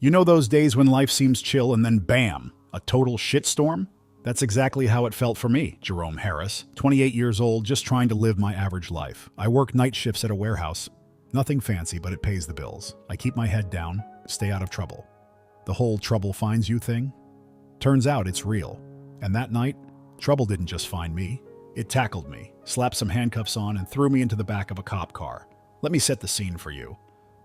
You know those days when life seems chill and then bam, a total shitstorm? That's exactly how it felt for me, Jerome Harris, 28 years old, just trying to live my average life. I work night shifts at a warehouse. Nothing fancy, but it pays the bills. I keep my head down, stay out of trouble. The whole trouble finds you thing? Turns out it's real. And that night, trouble didn't just find me. It tackled me, slapped some handcuffs on, and threw me into the back of a cop car. Let me set the scene for you.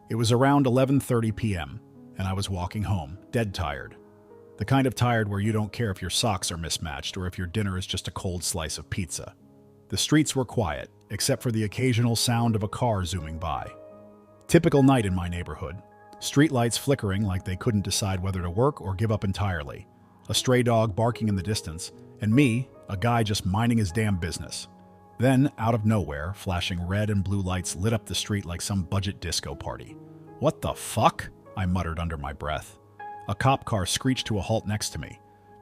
It was around 11:30 p.m., and I was walking home, dead tired. The kind of tired where you don't care if your socks are mismatched or if your dinner is just a cold slice of pizza. The streets were quiet, except for the occasional sound of a car zooming by. Typical night in my neighborhood. Streetlights flickering like they couldn't decide whether to work or give up entirely. A stray dog barking in the distance, and me, a guy just minding his damn business. Then, out of nowhere, flashing red and blue lights lit up the street like some budget disco party. "What the fuck?" I muttered under my breath. A cop car screeched to a halt next to me.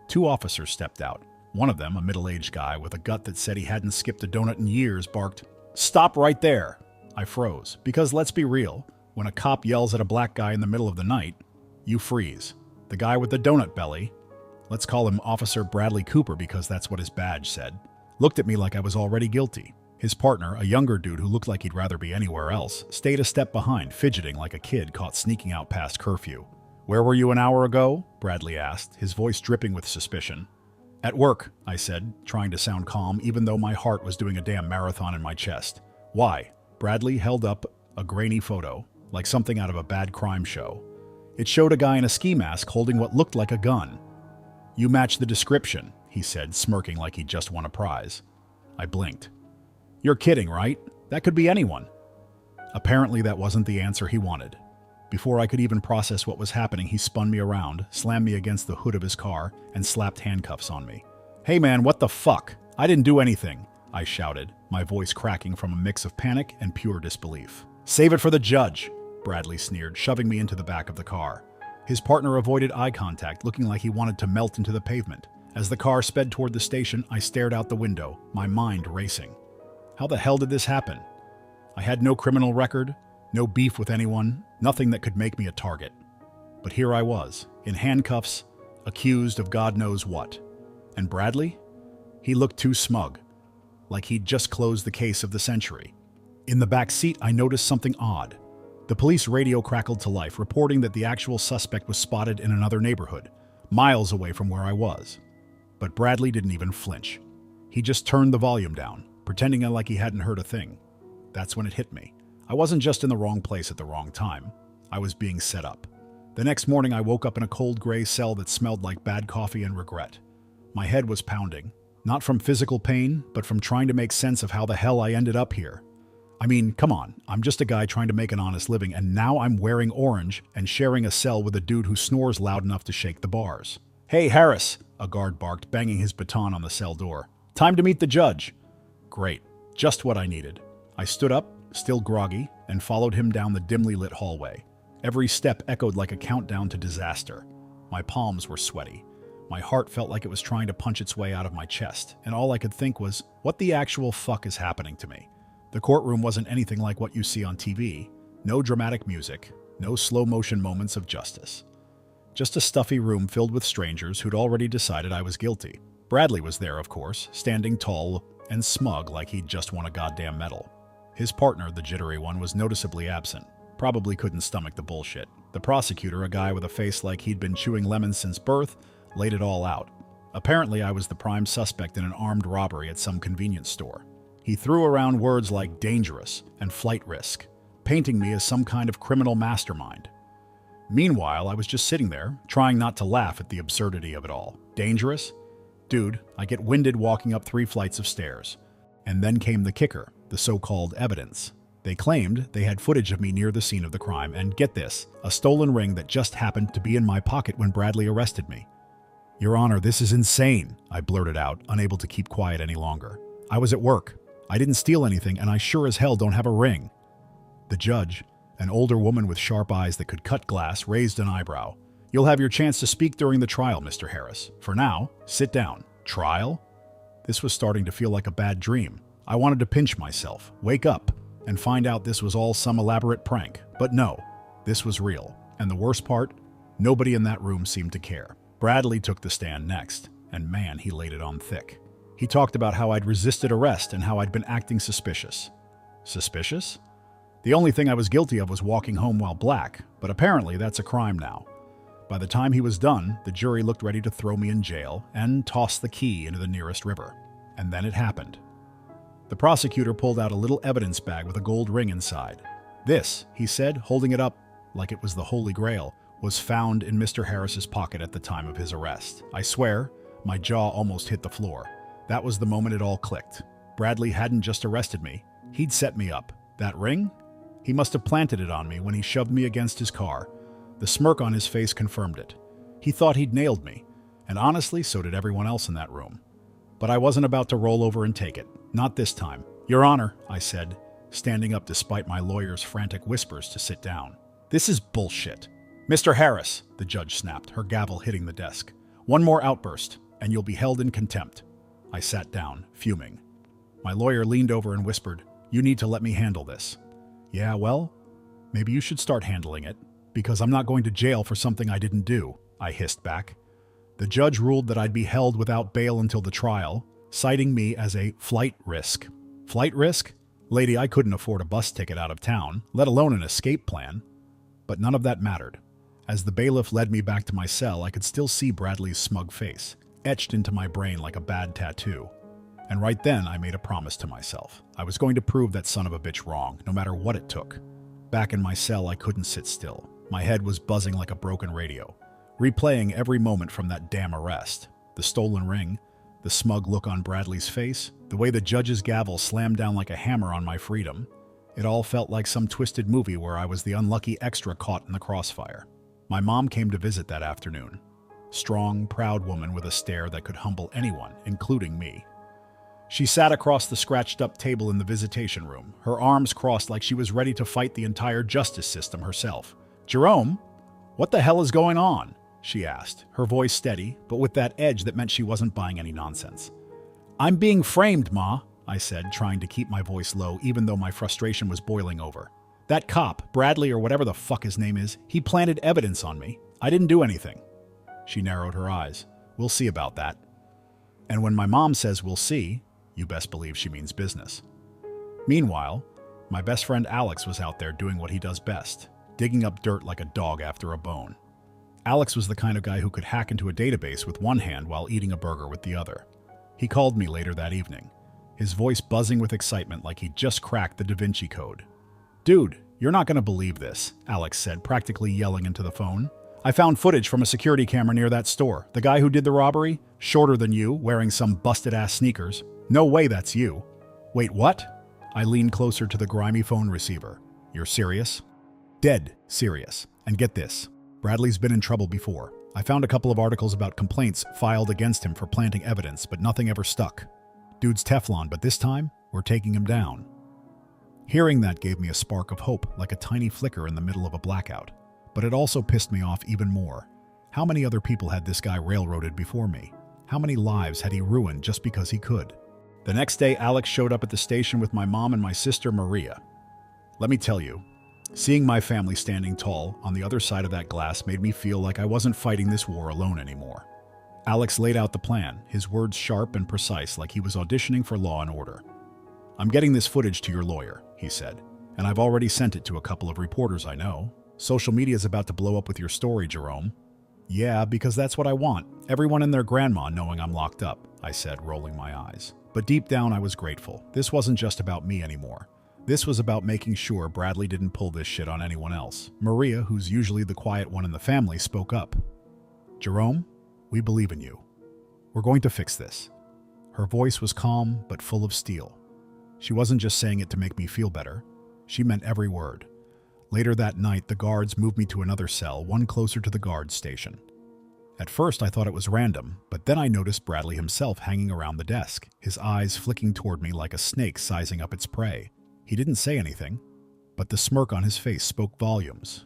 Two officers stepped out. One of them, a middle-aged guy with a gut that said he hadn't skipped a donut in years, barked, "Stop right there!" I froze, because let's be real, when a cop yells at a black guy in the middle of the night, you freeze. The guy with the donut belly, let's call him Officer Bradley Cooper because that's what his badge said, looked at me like I was already guilty. His partner, a younger dude who looked like he'd rather be anywhere else, stayed a step behind, fidgeting like a kid caught sneaking out past curfew. "Where were you an hour ago?" Bradley asked, his voice dripping with suspicion. "At work," I said, trying to sound calm even though my heart was doing a damn marathon in my chest. "Why?" Bradley held up a grainy photo, like something out of a bad crime show. It showed a guy in a ski mask holding what looked like a gun. "You match the description," he said, smirking like he'd just won a prize. I blinked. "You're kidding, right? That could be anyone." Apparently that wasn't the answer he wanted. Before I could even process what was happening, he spun me around, slammed me against the hood of his car, and slapped handcuffs on me. "Hey man, what the fuck? I didn't do anything," I shouted, my voice cracking from a mix of panic and pure disbelief. "Save it for the judge," Bradley sneered, shoving me into the back of the car. His partner avoided eye contact, looking like he wanted to melt into the pavement. As the car sped toward the station, I stared out the window, my mind racing. How the hell did this happen? I had no criminal record, no beef with anyone, nothing that could make me a target. But here I was, in handcuffs, accused of God knows what. And Bradley? He looked too smug, like he'd just closed the case of the century. In the back seat, I noticed something odd. The police radio crackled to life, reporting that the actual suspect was spotted in another neighborhood, miles away from where I was. But Bradley didn't even flinch. He just turned the volume down, pretending like he hadn't heard a thing. That's when it hit me. I wasn't just in the wrong place at the wrong time. I was being set up. The next morning, I woke up in a cold gray cell that smelled like bad coffee and regret. My head was pounding, not from physical pain, but from trying to make sense of how the hell I ended up here. I mean, come on, I'm just a guy trying to make an honest living, and now I'm wearing orange and sharing a cell with a dude who snores loud enough to shake the bars. "Hey, Harris," a guard barked, banging his baton on the cell door. "Time to meet the judge." Great, just what I needed. I stood up, still groggy, and followed him down the dimly lit hallway. Every step echoed like a countdown to disaster. My palms were sweaty. My heart felt like it was trying to punch its way out of my chest, and all I could think was, what the actual fuck is happening to me? The courtroom wasn't anything like what you see on TV. No dramatic music, no slow-motion moments of justice. Just a stuffy room filled with strangers who'd already decided I was guilty. Bradley was there, of course, standing tall and smug like he'd just won a goddamn medal. His partner, the jittery one, was noticeably absent. Probably couldn't stomach the bullshit. The prosecutor, a guy with a face like he'd been chewing lemons since birth, laid it all out. Apparently, I was the prime suspect in an armed robbery at some convenience store. He threw around words like dangerous and flight risk, painting me as some kind of criminal mastermind. Meanwhile, I was just sitting there, trying not to laugh at the absurdity of it all. Dangerous? Dude, I get winded walking up 3 flights of stairs. And then came the kicker, the so-called evidence. They claimed they had footage of me near the scene of the crime, and get this, a stolen ring that just happened to be in my pocket when Bradley arrested me. "Your Honor, this is insane," I blurted out, unable to keep quiet any longer. "I was at work. I didn't steal anything, and I sure as hell don't have a ring." The judge, an older woman with sharp eyes that could cut glass, raised an eyebrow. "You'll have your chance to speak during the trial, Mr. Harris. For now, sit down." Trial? This was starting to feel like a bad dream. I wanted to pinch myself, wake up, and find out this was all some elaborate prank. But no, this was real. And the worst part, Nobody in that room seemed to care. Bradley took the stand next, and man, he laid it on thick. He talked about how I'd resisted arrest and how I'd been acting suspicious. Suspicious? The only thing I was guilty of was walking home while black, but apparently that's a crime now. By the time he was done, the jury looked ready to throw me in jail and toss the key into the nearest river. And then it happened. The prosecutor pulled out a little evidence bag with a gold ring inside. This, he said, holding it up like it was the Holy Grail, was found in Mr. Harris's pocket at the time of his arrest. I swear, my jaw almost hit the floor. That was the moment it all clicked. Bradley hadn't just arrested me. He'd set me up. That ring? He must have planted it on me when he shoved me against his car. The smirk on his face confirmed it. He thought he'd nailed me, and honestly, so did everyone else in that room. But I wasn't about to roll over and take it. Not this time. Your Honor, I said, standing up despite my lawyer's frantic whispers to sit down. This is bullshit. Mr. Harris, the judge snapped, her gavel hitting the desk. One more outburst, and you'll be held in contempt. I sat down, fuming. My lawyer leaned over and whispered, You need to let me handle this. Yeah, well, maybe you should start handling it, because I'm not going to jail for something I didn't do, I hissed back. The judge ruled that I'd be held without bail until the trial, citing me as a flight risk. Flight risk? Lady, I couldn't afford a bus ticket out of town, let alone an escape plan. But none of that mattered. As the bailiff led me back to my cell, I could still see Bradley's smug face, etched into my brain like a bad tattoo. And right then, I made a promise to myself. I was going to prove that son of a bitch wrong, no matter what it took. Back in my cell, I couldn't sit still. My head was buzzing like a broken radio, replaying every moment from that damn arrest. The stolen ring, the smug look on Bradley's face, the way the judge's gavel slammed down like a hammer on my freedom. It all felt like some twisted movie where I was the unlucky extra caught in the crossfire. My mom came to visit that afternoon. Strong, proud woman with a stare that could humble anyone, including me. She sat across the scratched-up table in the visitation room, her arms crossed like she was ready to fight the entire justice system herself. Jerome, what the hell is going on? She asked, her voice steady, but with that edge that meant she wasn't buying any nonsense. I'm being framed, Ma, I said, trying to keep my voice low even though my frustration was boiling over. That cop, Bradley or whatever the fuck his name is, he planted evidence on me. I didn't do anything. She narrowed her eyes. We'll see about that. And when my mom says we'll see, you best believe she means business. Meanwhile, my best friend Alex was out there doing what he does best, digging up dirt like a dog after a bone. Alex was the kind of guy who could hack into a database with one hand while eating a burger with the other. He called me later that evening, his voice buzzing with excitement like he'd just cracked the Da Vinci Code. Dude, you're not going to believe this, Alex said, practically yelling into the phone. I found footage from a security camera near that store. The guy who did the robbery, shorter than you, wearing some busted-ass sneakers. No way that's you. Wait, what? I leaned closer to the grimy phone receiver. You're serious? Dead serious. And get this, Bradley's been in trouble before. I found a couple of articles about complaints filed against him for planting evidence, but nothing ever stuck. Dude's Teflon, but this time, we're taking him down. Hearing that gave me a spark of hope, like a tiny flicker in the middle of a blackout. But it also pissed me off even more. How many other people had this guy railroaded before me? How many lives had he ruined just because he could? The next day, Alex showed up at the station with my mom and my sister Maria. Let me tell you, seeing my family standing tall on the other side of that glass made me feel like I wasn't fighting this war alone anymore. Alex laid out the plan, his words sharp and precise like he was auditioning for Law and Order. I'm getting this footage to your lawyer, he said, and I've already sent it to a couple of reporters I know. Social media's about to blow up with your story, Jerome. Yeah, because that's what I want. Everyone and their grandma knowing I'm locked up, I said, rolling my eyes. But deep down, I was grateful. This wasn't just about me anymore. This was about making sure Bradley didn't pull this shit on anyone else. Maria, who's usually the quiet one in the family, spoke up. Jerome, we believe in you. We're going to fix this. Her voice was calm, but full of steel. She wasn't just saying it to make me feel better. She meant every word. Later that night, the guards moved me to another cell, one closer to the guard station. At first, I thought it was random, but then I noticed Bradley himself hanging around the desk, his eyes flicking toward me like a snake sizing up its prey. He didn't say anything, but the smirk on his face spoke volumes.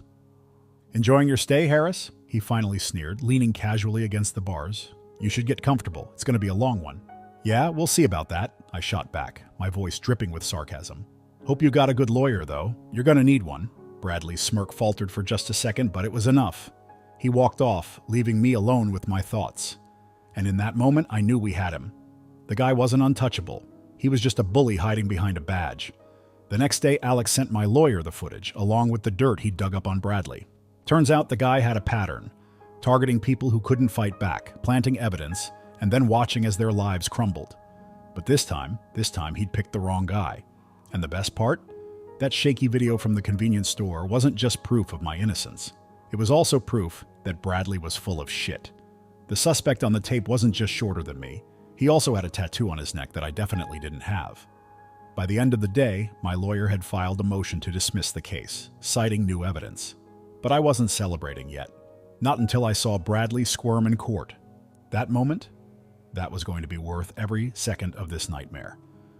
Enjoying your stay, Harris? He finally sneered, leaning casually against the bars. You should get comfortable. It's going to be a long one. Yeah, we'll see about that, I shot back, my voice dripping with sarcasm. Hope you got a good lawyer, though. You're going to need one. Bradley's smirk faltered for just a second, but it was enough. He walked off, leaving me alone with my thoughts. And in that moment, I knew we had him. The guy wasn't untouchable. He was just a bully hiding behind a badge. The next day, Alex sent my lawyer the footage, along with the dirt he'd dug up on Bradley. Turns out the guy had a pattern, targeting people who couldn't fight back, planting evidence, and then watching as their lives crumbled. But this time he'd picked the wrong guy. And the best part? That shaky video from the convenience store wasn't just proof of my innocence. It was also proof that Bradley was full of shit. The suspect on the tape wasn't just shorter than me. He also had a tattoo on his neck that I definitely didn't have. By the end of the day, my lawyer had filed a motion to dismiss the case, citing new evidence. But I wasn't celebrating yet. Not until I saw Bradley squirm in court. That moment? That was going to be worth every second of this nightmare.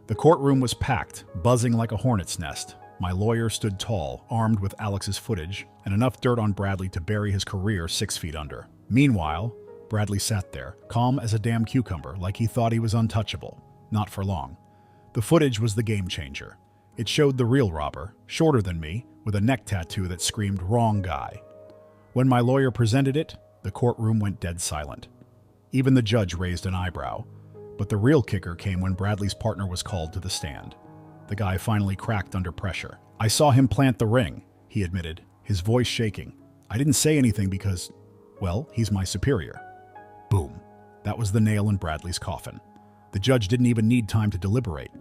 The courtroom was packed, buzzing like a hornet's nest. My lawyer stood tall, armed with Alex's footage, and enough dirt on Bradley to bury his career 6 feet under. Meanwhile, Bradley sat there, calm as a damn cucumber, like he thought he was untouchable. Not for long. The footage was the game changer. It showed the real robber, shorter than me, with a neck tattoo that screamed "wrong guy." When my lawyer presented it, the courtroom went dead silent. Even the judge raised an eyebrow. But the real kicker came when Bradley's partner was called to the stand. The guy finally cracked under pressure. "I saw him plant the ring," he admitted, his voice shaking. "I didn't say anything because, well, he's my superior." Boom. That was the nail in Bradley's coffin. The judge didn't even need time to deliberate.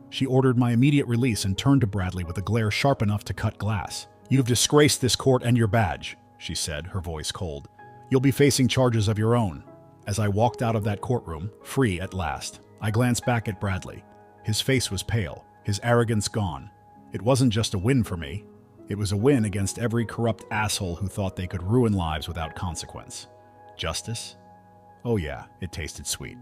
She ordered my immediate release and turned to Bradley with a glare sharp enough to cut glass. "You've disgraced this court and your badge," she said, her voice cold. "You'll be facing charges of your own." As I walked out of that courtroom, free at last, I glanced back at Bradley. His face was pale, his arrogance gone. It wasn't just a win for me. It was a win against every corrupt asshole who thought they could ruin lives without consequence. Justice? Oh yeah, it tasted sweet.